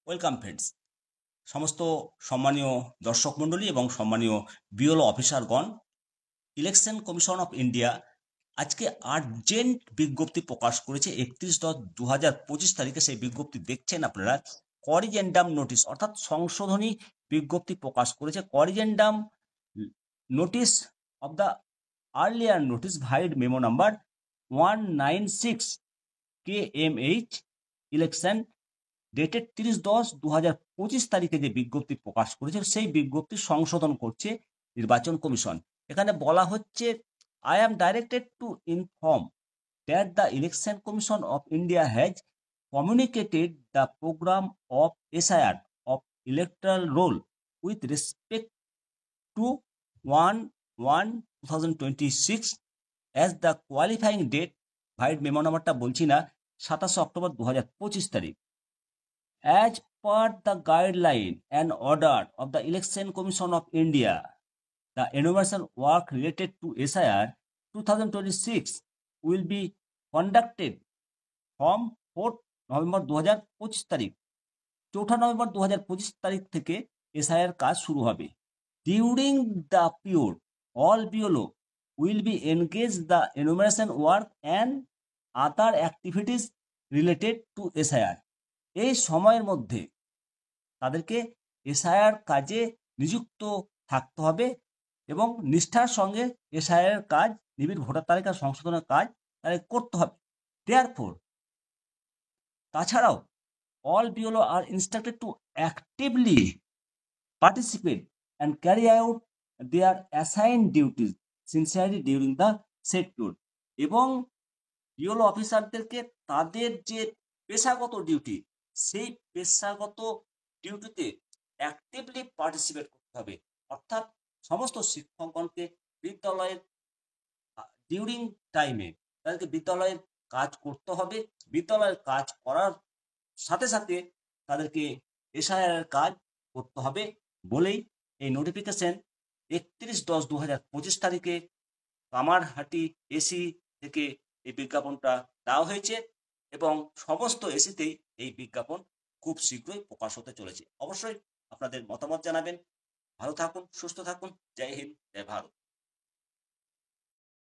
Welcome friends, সমস্ত সম্মানীয় দর্শক মণ্ডলী এবং সম্মানীয় বিএলও অফিসারগণ। ইলেকশন কমিশন অফ ইন্ডিয়া আজকে আর্জেন্ট বিজ্ঞপ্তি প্রকাশ করেছে 31/10/2025 তারিখে। সেই বিজ্ঞপ্তি দেখছেন আপনারা। করিজেন্ডাম নোটিশ অর্থাৎ সংশোধনী বিজ্ঞপ্তি প্রকাশ করেছে। Corrigendum notice of the earlier notice vide memo number 196 KMH election dated 30/10/2025 তারিখে যে বিজ্ঞপ্তি প্রকাশ করেছে সেই বিজ্ঞপ্তি সংশোধন করছে নির্বাচন কমিশন। এখানে বলা হচ্ছে, I am directed to inform that the Election commission of India has communicated the programme of SIR of electoral roll with respect to 1/1/2026 as the qualifying date. Vide memo নাম্বারটা বলছি না, 27 অক্টোবর 2025 তারিখ। As per the guideline and order of the Election Commission of India, the enumeration work related to SIR 2026 will be conducted from 4th November 2025 তারিখ। 4 November 2025 তারিখ থেকে SIR কাজ শুরু হবে। During the period, all BLO will be engaged the enumeration work and other activities related to SIR. এই সময়ের মধ্যে তাদেরকে SIR কাজে নিযুক্ত থাকতে হবে এবং নিষ্ঠার সঙ্গে SIR কাজ, নিবিড় ভোটার তালিকা সংশোধনের কাজ তাদের করতে হবে। দেয়ারফোর, তাছাড়াও all BLO are instructed to actively participate and carry out their assigned duties sincerely during the said period. এবং BLO অফিসারদেরকে তাদের যে পেশাগত ডিউটি, সেই পেশাগত ডিউটিতে অ্যাক্টিভলি পার্টিসিপেট করতে হবে। অর্থাৎ সমস্ত শিক্ষকগণকে বিদ্যালয়ের ডিউরিং টাইমে তাদেরকে বিদ্যালয়ের কাজ করতে হবে। বিদ্যালয়ের কাজ করার সাথে সাথে তাদেরকে SIR এর কাজ করতে হবে বলেই এই নোটিফিকেশন 31/10/2025 তারিখে কামারহাটি এসি থেকে এই বিজ্ঞাপনটা দেওয়া হয়েছে এবং সমস্ত এসিতেই এই বিজ্ঞাপন খুব শীঘ্রই প্রকাশ হতে চলেছে। অবশ্যই আপনাদের মতামত জানাবেন। ভালো থাকুন, সুস্থ থাকুন। জয় হিন্দ, জয় ভারত।